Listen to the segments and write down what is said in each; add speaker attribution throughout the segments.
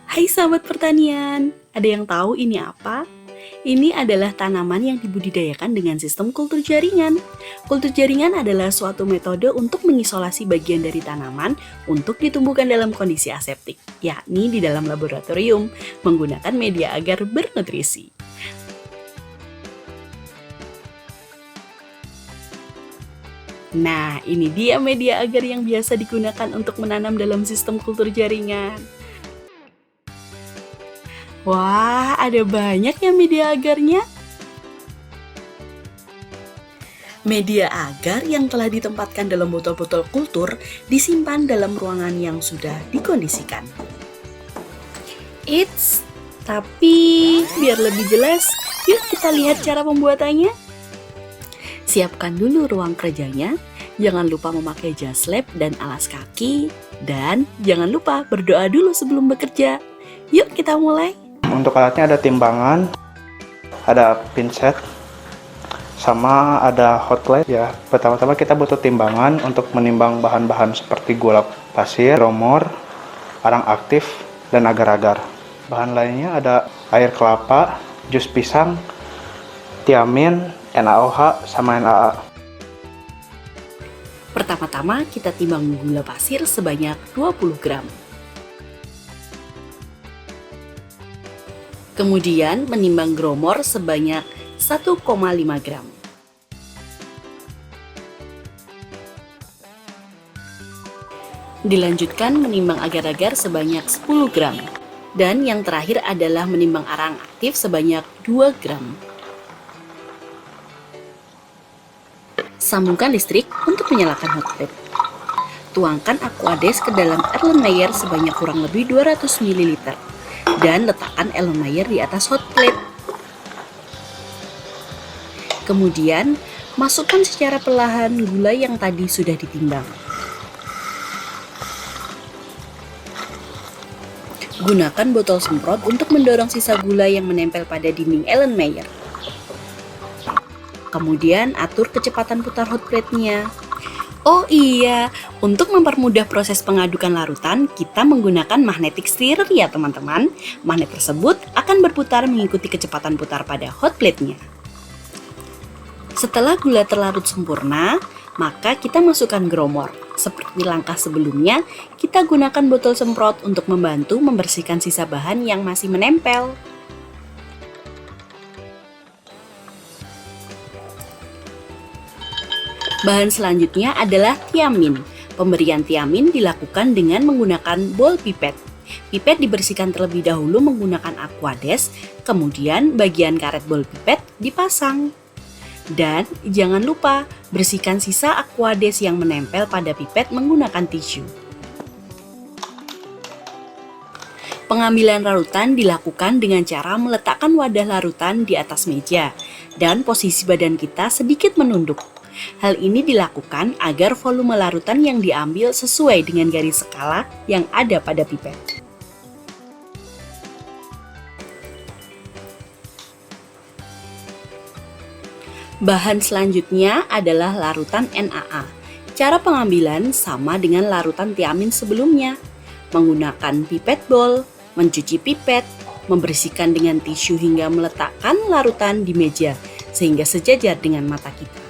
Speaker 1: Hai sahabat pertanian, ada yang tahu ini apa? Ini adalah tanaman yang dibudidayakan dengan sistem kultur jaringan. Kultur jaringan adalah suatu metode untuk mengisolasi bagian dari tanaman untuk ditumbuhkan dalam kondisi aseptik, yakni di dalam laboratorium, menggunakan media agar bernutrisi. Nah, ini dia media agar yang biasa digunakan untuk menanam dalam sistem kultur jaringan. Wah, ada banyak ya media agarnya. Media agar yang telah ditempatkan dalam botol-botol kultur disimpan dalam ruangan yang sudah dikondisikan. Eits, tapi biar lebih jelas, yuk kita lihat cara pembuatannya. Siapkan dulu ruang kerjanya, jangan lupa memakai jas lab dan alas kaki, dan jangan lupa berdoa dulu sebelum bekerja. Yuk kita mulai.
Speaker 2: Untuk alatnya ada timbangan, ada pinset, sama ada hot plate ya. Pertama-tama kita butuh timbangan untuk menimbang bahan-bahan seperti gula pasir, gromor, arang aktif, dan agar-agar. Bahan lainnya ada air kelapa, jus pisang, tiamin, NaOH, sama NaA.
Speaker 1: Pertama-tama kita timbang gula pasir sebanyak 20 gram. Kemudian menimbang gromor sebanyak 1,5 gram. Dilanjutkan menimbang agar-agar sebanyak 10 gram. Dan yang terakhir adalah menimbang arang aktif sebanyak 2 gram. Sambungkan listrik untuk menyalakan hot plate. Tuangkan Aquades ke dalam Erlenmeyer sebanyak kurang lebih 200 ml. Dan letakkan Erlenmeyer di atas hot plate. Kemudian, masukkan secara perlahan gula yang tadi sudah ditimbang. Gunakan botol semprot untuk mendorong sisa gula yang menempel pada dinding Erlenmeyer. Kemudian, atur kecepatan putar hot plate-nya. Oh iya, untuk mempermudah proses pengadukan larutan, kita menggunakan magnetic stirrer ya teman-teman. Magnet tersebut akan berputar mengikuti kecepatan putar pada hot plate-nya. Setelah gula terlarut sempurna, maka kita masukkan gromor. Seperti langkah sebelumnya, kita gunakan botol semprot untuk membantu membersihkan sisa bahan yang masih menempel. Bahan selanjutnya adalah tiamin. Pemberian tiamin dilakukan dengan menggunakan bol pipet. Pipet dibersihkan terlebih dahulu menggunakan Aquades, kemudian bagian karet bol pipet dipasang. Dan jangan lupa bersihkan sisa Aquades yang menempel pada pipet menggunakan tisu. Pengambilan larutan dilakukan dengan cara meletakkan wadah larutan di atas meja dan posisi badan kita sedikit menunduk. Hal ini dilakukan agar volume larutan yang diambil sesuai dengan garis skala yang ada pada pipet. Bahan selanjutnya adalah larutan NaA. Cara pengambilan sama dengan larutan tiamin sebelumnya. Menggunakan pipet bowl, mencuci pipet, membersihkan dengan tisu hingga meletakkan larutan di meja sehingga sejajar dengan mata kita.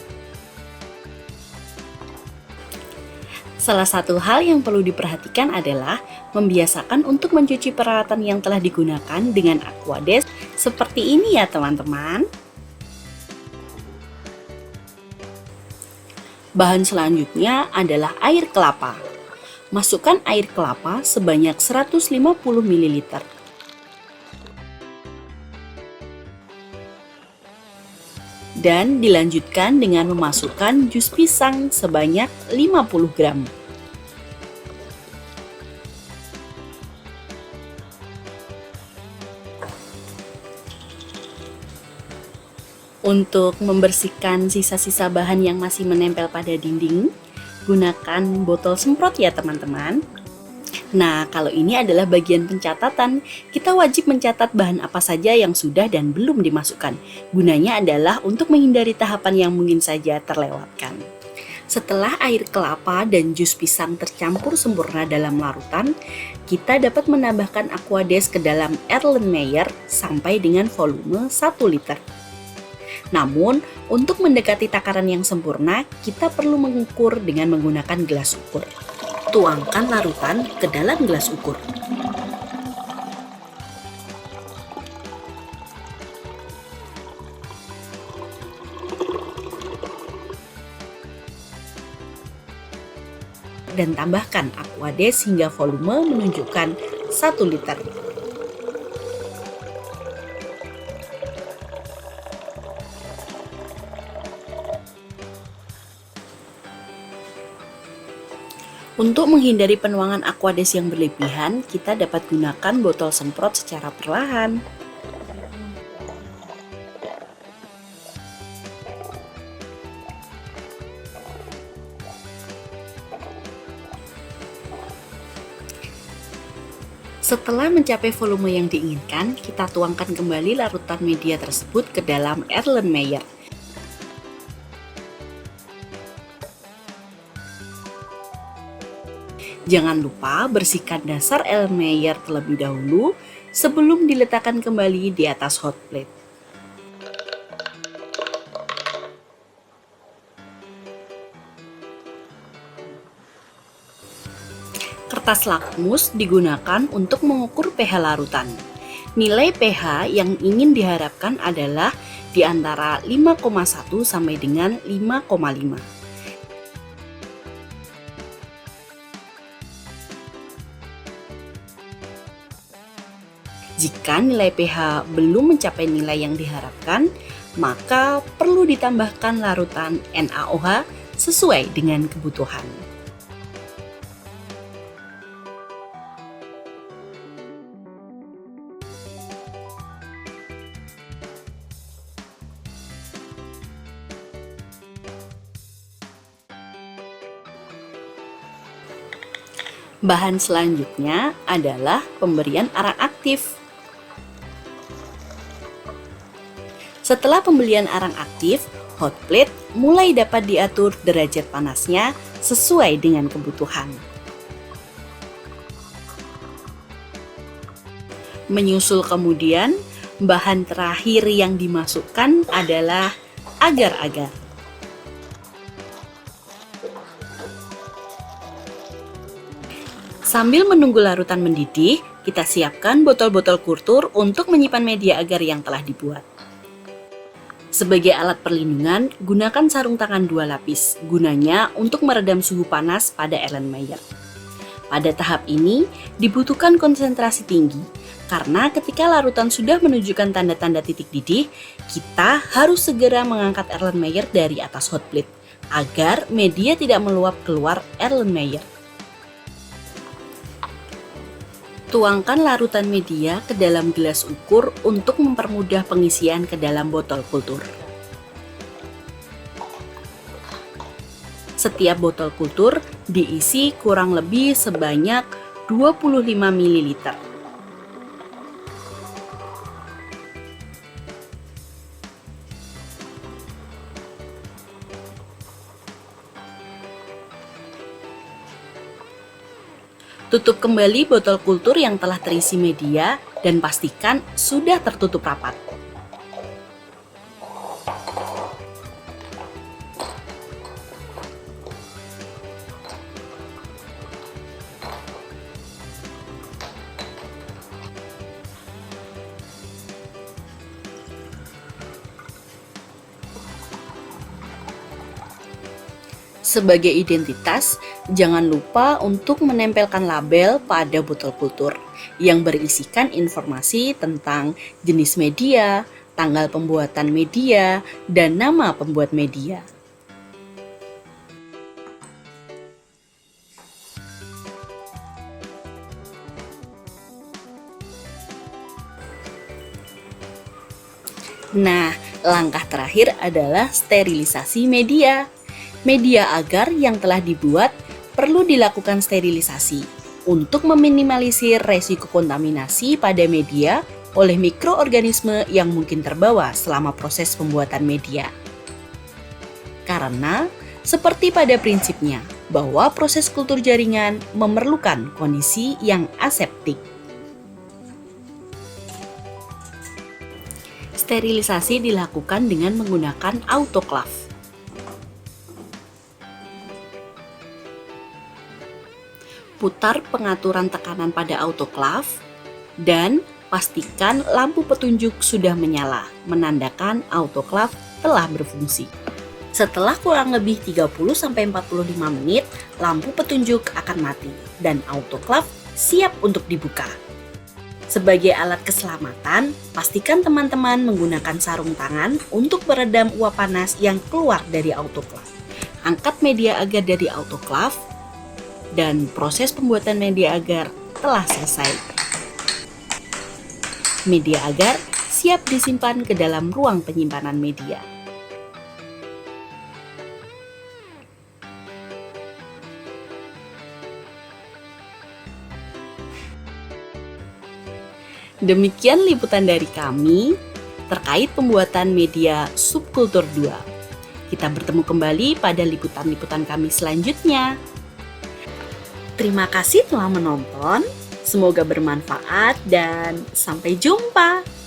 Speaker 1: Salah satu hal yang perlu diperhatikan adalah membiasakan untuk mencuci peralatan yang telah digunakan dengan Aquades seperti ini ya teman-teman. Bahan selanjutnya adalah air kelapa. Masukkan air kelapa sebanyak 150 ml. Dan dilanjutkan dengan memasukkan jus pisang sebanyak 50 gram. Untuk membersihkan sisa-sisa bahan yang masih menempel pada dinding, gunakan botol semprot ya teman-teman. Nah, kalau ini adalah bagian pencatatan, kita wajib mencatat bahan apa saja yang sudah dan belum dimasukkan. Gunanya adalah untuk menghindari tahapan yang mungkin saja terlewatkan. Setelah air kelapa dan jus pisang tercampur sempurna dalam larutan, kita dapat menambahkan Aquades ke dalam Erlenmeyer sampai dengan volume 1 liter. Namun, untuk mendekati takaran yang sempurna, kita perlu mengukur dengan menggunakan gelas ukur. Tuangkan larutan ke dalam gelas ukur. Dan tambahkan Aquades hingga volume menunjukkan 1 liter. Untuk menghindari penuangan Aquades yang berlebihan, kita dapat gunakan botol semprot secara perlahan. Setelah mencapai volume yang diinginkan, kita tuangkan kembali larutan media tersebut ke dalam Erlenmeyer. Jangan lupa bersihkan dasar Erlenmeyer terlebih dahulu sebelum diletakkan kembali di atas hot plate. Kertas lakmus digunakan untuk mengukur pH larutan. Nilai pH yang ingin diharapkan adalah di antara 5,1 sampai dengan 5,5. Jika nilai pH belum mencapai nilai yang diharapkan, maka perlu ditambahkan larutan NaOH sesuai dengan kebutuhan. Bahan selanjutnya adalah pemberian arang aktif. Setelah pembelian arang aktif, hot plate mulai dapat diatur derajat panasnya sesuai dengan kebutuhan. Menyusul kemudian, bahan terakhir yang dimasukkan adalah agar-agar. Sambil menunggu larutan mendidih, kita siapkan botol-botol kultur untuk menyimpan media agar yang telah dibuat. Sebagai alat perlindungan, gunakan sarung tangan 2 lapis, gunanya untuk meredam suhu panas pada Erlenmeyer. Pada tahap ini, dibutuhkan konsentrasi tinggi, karena ketika larutan sudah menunjukkan tanda-tanda titik didih, kita harus segera mengangkat Erlenmeyer dari atas hot plate, agar media tidak meluap keluar Erlenmeyer. Tuangkan larutan media ke dalam gelas ukur untuk mempermudah pengisian ke dalam botol kultur. Setiap botol kultur diisi kurang lebih sebanyak 25 ml. Tutup kembali botol kultur yang telah terisi media dan pastikan sudah tertutup rapat. Sebagai identitas, jangan lupa untuk menempelkan label pada botol kultur yang berisikan informasi tentang jenis media, tanggal pembuatan media, dan nama pembuat media. Nah, langkah terakhir adalah sterilisasi media. Media agar yang telah dibuat perlu dilakukan sterilisasi untuk meminimalisir resiko kontaminasi pada media oleh mikroorganisme yang mungkin terbawa selama proses pembuatan media. Karena Seperti pada prinsipnya, bahwa proses kultur jaringan memerlukan kondisi yang aseptik. Sterilisasi dilakukan dengan menggunakan autoklaf. Putar pengaturan tekanan pada autoklaf dan pastikan lampu petunjuk sudah menyala, menandakan autoklaf telah berfungsi. Setelah kurang lebih 30-45 menit, lampu petunjuk akan mati dan autoklaf siap untuk dibuka. Sebagai alat keselamatan, pastikan teman-teman menggunakan sarung tangan untuk meredam uap panas yang keluar dari autoklaf. Angkat media agar dari autoklaf dan proses pembuatan media agar telah selesai. Media agar siap disimpan ke dalam ruang penyimpanan media. Demikian liputan dari kami terkait pembuatan media subkultur 2. Kita bertemu kembali pada liputan-liputan kami selanjutnya. Terima kasih telah menonton, semoga bermanfaat dan sampai jumpa.